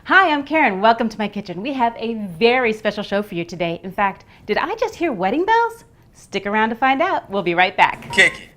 Hi, I'm Karen. Welcome to my kitchen. We have a very special show for you today. In fact, did I just hear wedding bells? Stick around to find out. We'll be right back. Kick it.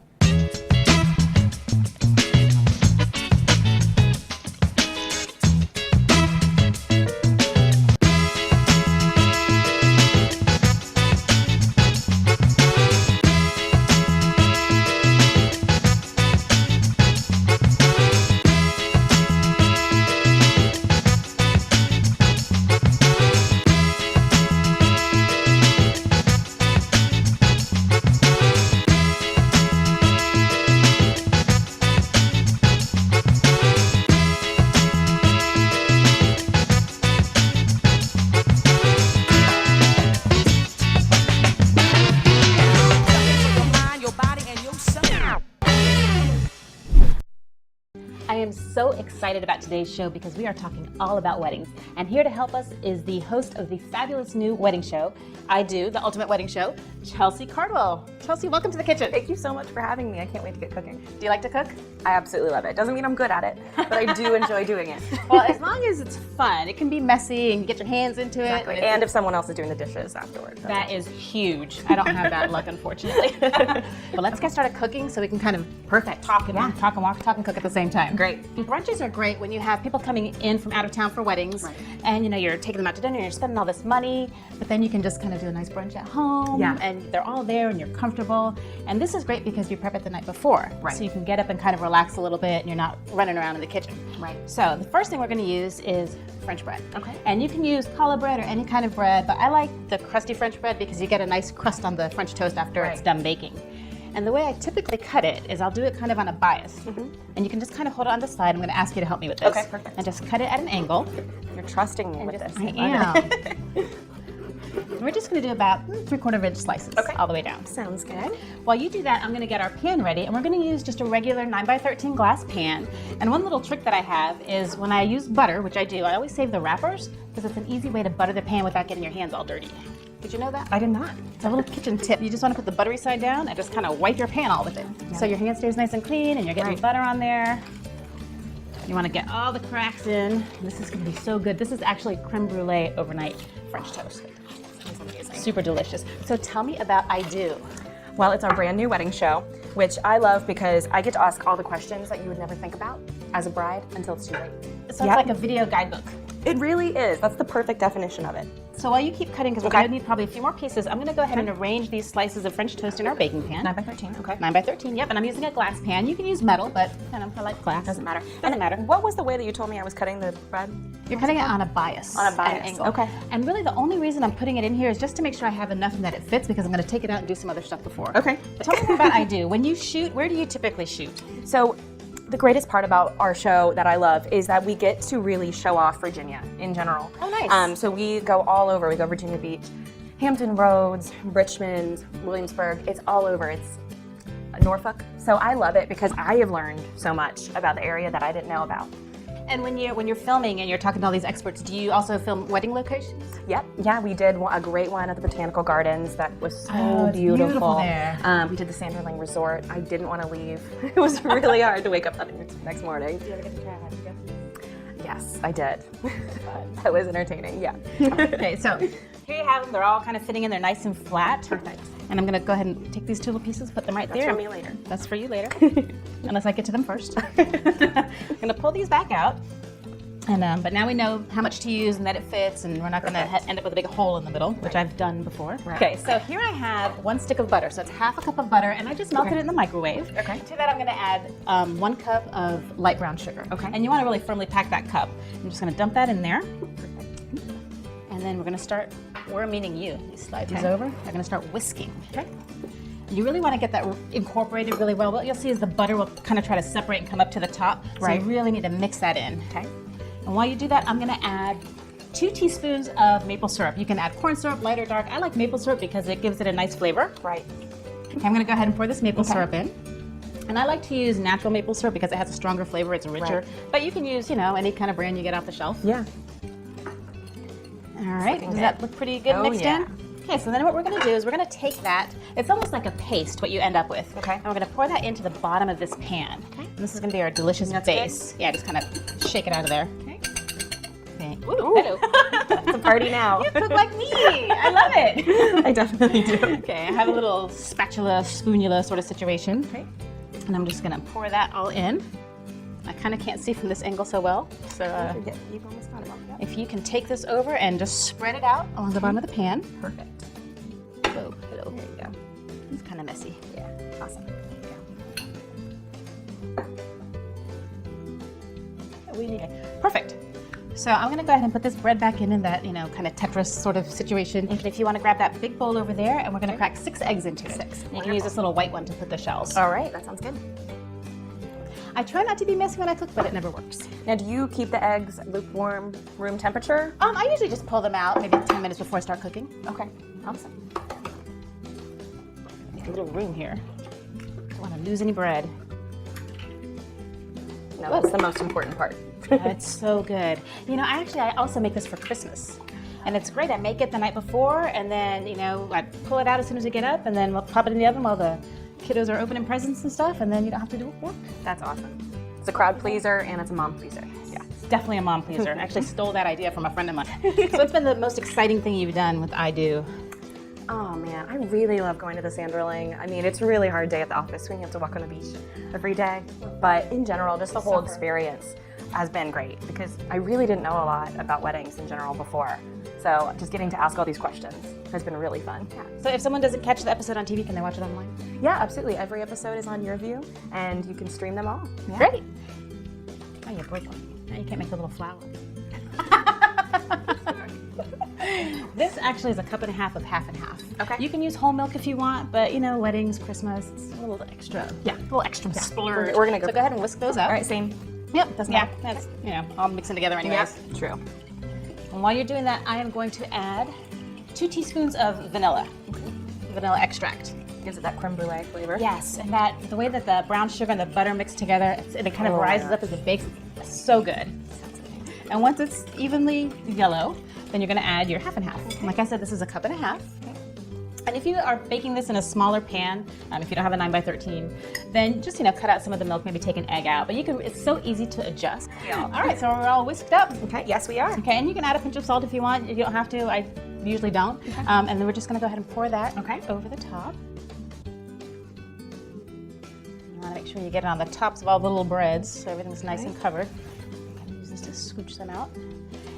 I am so excited about today's show because we are talking all about weddings. And here to help us is the host of the fabulous new wedding show, I Do, the Ultimate Wedding Show, Cheslea Cardwell. Cheslea, welcome to the kitchen. Thank you so much for having me. I can't wait to get cooking. Do you like to cook? I absolutely love it. Doesn't mean I'm good at it, but I do enjoy doing it. Well, as long as it's fun. It can be messy and you get your hands into Exactly. it. And if someone else is doing the dishes afterwards. That is huge. I don't have that luck, unfortunately. But let's get started cooking so we can kind of talk and walk, talk and cook at the same time. Great. Brunches are great when you have people coming in from out of town for weddings, and you're taking them out to dinner, you're spending all this money, but then you can just kind of do a nice brunch at home, and they're all there and you're comfortable. And this is great because you prep it the night before, so you can get up and kind of relax a little bit and you're not running around in the kitchen. Right. So the first thing we're going to use is French bread. Okay. And you can use challah bread or any kind of bread, but I like the crusty French bread because you get a nice crust on the French toast after it's done baking. And the way I typically cut it is I'll do it kind of on a bias. And you can just kind of hold it on the side. I'm going to ask you to help me with this. Okay, perfect. And just cut it at an angle. You're trusting me with this. I am. We're just going to do about 3/4 inch slices all the way down. Sounds good. While you do that, I'm going to get our pan ready, and we're going to use just a regular 9x13 glass pan. And one little trick that I have is when I use butter, which I do, I always save the wrappers because it's an easy way to butter the pan without getting your hands all dirty. Did you know that? I did not. It's a little kitchen tip. You just want to put the buttery side down and just kind of wipe your pan all with it. So your hand stays nice and clean and you're getting butter on there. You want to get all the cracks in. This is going to be so good. This is actually creme brulee overnight French toast. Sounds amazing. Super delicious. So tell me about I Do. Well, it's our brand new wedding show, which I love because I get to ask all the questions that you would never think about as a bride until it's too late. So it's like a video guidebook. It really is. That's the perfect definition of it. So while you keep cutting, because we're going to need probably a few more pieces, I'm going to go ahead and arrange these slices of French toast in our baking pan. 9x13, okay. 9x13, yep, and I'm using a glass pan. You can use metal, but I like glass. Doesn't matter. Doesn't matter. What was the way that you told me I was cutting the bread? You're cutting it on a bias. On a bias, at an angle. okay. And really the only reason I'm putting it in here is just to make sure I have enough and that it fits because I'm going to take it out and do some other stuff before. Okay. But tell me more about I Do. When you shoot, where do you typically shoot? So the greatest part about our show that I love is that we get to really show off Virginia in general. Oh, nice. So we go all over. We go Virginia Beach, Hampton Roads, Richmond, Williamsburg. It's all over. It's Norfolk. So I love it because I have learned so much about the area that I didn't know about. And when you're filming and you're talking to all these experts, do you also film wedding locations? Yep. Yeah, we did a great one at the Botanical Gardens that was so it's beautiful. beautiful there. We did the Sanderling Resort. I didn't want to leave. It was really hard to wake up that next morning. Did you ever get to try Alaska? Yes, I did. That was entertaining, yeah. Okay, so here you have them. They're all kind of fitting in. They're nice and flat. Perfect. And I'm going to go ahead and take these two little pieces, put them right there. That's for me later. That's for you later. Unless I get to them first. I'm going to pull these back out. And but now we know how much to use and that it fits, and we're not going to end up with a big hole in the middle, which I've done before. Right. Okay, so here I have 1 stick of butter. So it's half a cup of butter, and I just melted it in the microwave. Okay. To that, I'm going to add 1 cup of light brown sugar. Okay. And you want to really firmly pack that cup. I'm just going to dump that in there. And then we're going to start, we're meaning you. You slide these over. We're going to start whisking. Okay. You really want to get that incorporated really well. What you'll see is the butter will kind of try to separate and come up to the top. So you really need to mix that in. Okay. And while you do that, I'm going to add 2 teaspoons of maple syrup. You can add corn syrup, light or dark. I like maple syrup because it gives it a nice flavor. Right. Okay, I'm going to go ahead and pour this maple syrup in. And I like to use natural maple syrup because it has a stronger flavor. It's richer. Right. But you can use, any kind of brand you get off the shelf. Yeah. All right. Does that look pretty good mixed in? Okay, so then what we're going to do is we're going to take that. It's almost like a paste, what you end up with. Okay. And we're going to pour that into the bottom of this pan. Okay. And this is going to be our delicious base. Good. Yeah, just kind of shake it out of there. Okay. my, ooh, hello. It's a party now. You cook like me. I love it. I definitely do. Okay, I have a little spatula, spoonula sort of situation. Okay. And I'm just gonna pour that all in. I kind of can't see from this angle so well. So You've almost got it all. Yep. if you can take this over and just spread it out along the bottom of the pan. Perfect. Whoa, hello. There you go. It's kind of messy. Yeah, awesome. We need it. Perfect. So I'm gonna go ahead and put this bread back in that, kind of Tetris sort of situation. And if you want to grab that big bowl over there, and we're gonna crack 6 eggs into it. You can use this little white one to put the shells. All right, that sounds good. I try not to be messy when I cook, but it never works. Now, do you keep the eggs lukewarm, room temperature? I usually just pull them out maybe 10 minutes before I start cooking. Okay, awesome. Make a little room here. Don't want to lose any bread. No, that's the most important part. It's so good. I also make this for Christmas. And it's great. I make it the night before, and then, I pull it out as soon as we get up, and then we'll pop it in the oven while the kiddos are opening presents and stuff, and then you don't have to do work. That's awesome. It's a crowd pleaser and it's a mom pleaser. Yeah, it's definitely a mom pleaser. I actually stole that idea from a friend of mine. So what's been the most exciting thing you've done with I Do? Oh man, I really love going to the Sanderling. I mean, it's a really hard day at the office when you have to walk on the beach every day. But in general, just the whole experience has been great because I really didn't know a lot about weddings in general before. So just getting to ask all these questions has been really fun. Yeah. So if someone doesn't catch the episode on TV, can they watch it online? Yeah, absolutely. Every episode is on YourView, and you can stream them all. Yeah. Great. Oh, you broke one. Now you can't make the little flower. This actually is a cup and a half of half and half. Okay. You can use whole milk if you want, but weddings, Christmas, it's a little extra. Yeah, a little extra splurge. We're gonna go. So go ahead and whisk those up. All right, same. Yep. Doesn't yeah. matter. That's all mixing together anyways. Yep. True. And while you're doing that, I am going to add 2 teaspoons of vanilla. Vanilla extract. Gives it that creme brulee flavor. Yes, and the way that the brown sugar and the butter mix together, it kind of rises up as it bakes. It's so good. And once it's evenly yellow, then you're going to add your half and half. Okay. Like I said, this is a cup and a half. Okay. And if you are baking this in a smaller pan, if you don't have a 9x13, then just cut out some of the milk, maybe take an egg out. But it's so easy to adjust. Yeah. All right, so we're all whisked up. Okay. Yes, we are. Okay, and you can add a pinch of salt if you want. You don't have to. I usually don't. Okay. And then we're just going to go ahead and pour that over the top. You want to make sure you get it on the tops of all the little breads so everything's nice and covered. I'm going to use this to scooch them out.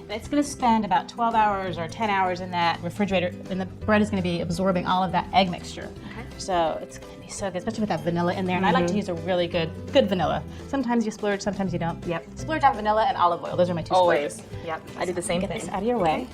And it's going to spend about 12 hours or 10 hours in that refrigerator, and the bread is going to be absorbing all of that egg mixture. Okay. So it's going to be so good, especially with that vanilla in there. And I like to use a really good vanilla. Sometimes you splurge, sometimes you don't. Yep. Splurge on vanilla and olive oil. Those are my 2 Always. splurges. Yep. I do the same Get thing. this out of your way.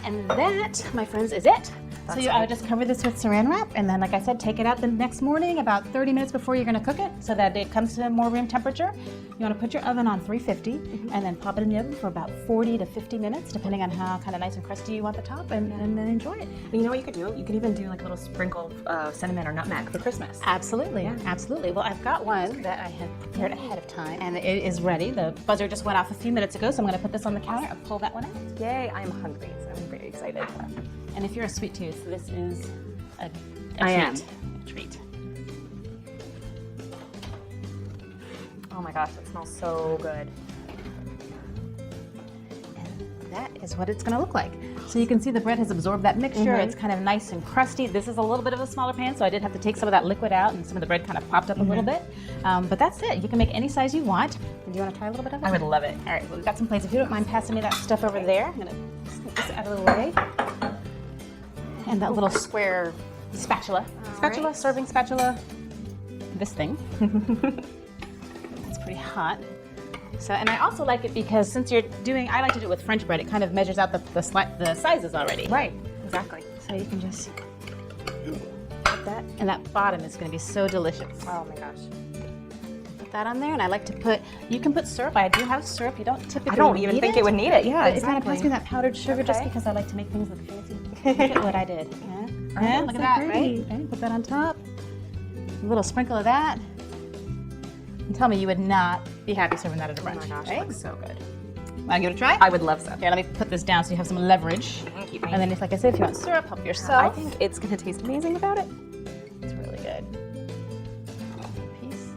And that, my friends, is it. So I would just cover this with saran wrap, and then, like I said, take it out the next morning about 30 minutes before you're going to cook it so that it comes to more room temperature. You want to put your oven on 350 and then pop it in the oven for about 40 to 50 minutes, depending on how kind of nice and crusty you want the top, and then enjoy it. And you know what you could do? You could even do like a little sprinkle of cinnamon or nutmeg for Christmas. Absolutely, absolutely. Well, I've got one that I had prepared ahead of time, and it is ready. The buzzer just went off a few minutes ago, so I'm going to put this on the counter and pull that one out. Yay, I'm hungry, so I'm very excited. And if you're a sweet tooth, this is a treat. Oh my gosh, it smells so good. And that is what it's going to look like. So you can see the bread has absorbed that mixture. It's kind of nice and crusty. This is a little bit of a smaller pan, so I did have to take some of that liquid out, and some of the bread kind of popped up a little bit. But that's it. You can make any size you want. Do you want to try a little bit of it? I would love it. All right, well, we've got some plates. If you don't mind passing me that stuff over there, I'm going to scoop this out of the way. And that little square spatula. Serving spatula. This thing. It's pretty hot. So, and I also like it because since I like to do it with French bread, it kind of measures out the sizes already. Right, exactly. So you can just put that, and that bottom is going to be so delicious. Oh my gosh. Put that on there, and I like to you can put syrup. I do have syrup. You don't typically I don't even think it would need it. Yeah, but it's going to pass me that powdered sugar just because I like to make things look fancy. Look at what I did. Yeah, look at that, right? Okay, put that on top. A little sprinkle of that. And tell me you would not be happy serving that at a brunch. Oh my gosh, right? it looks so good. Want to give it a try? I would love so. Okay, let me put this down so you have some leverage. Thank you. And then, like I said, if you want syrup, help yourself. I think it's going to taste amazing without it. It's really good. Piece.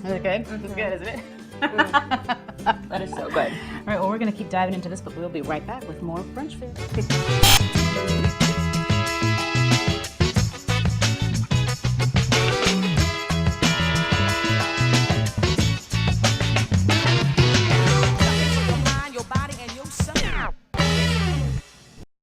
Is it good? It's good, isn't it? That is so good. All right, well, we're going to keep diving into this, but we'll be right back with more brunch food.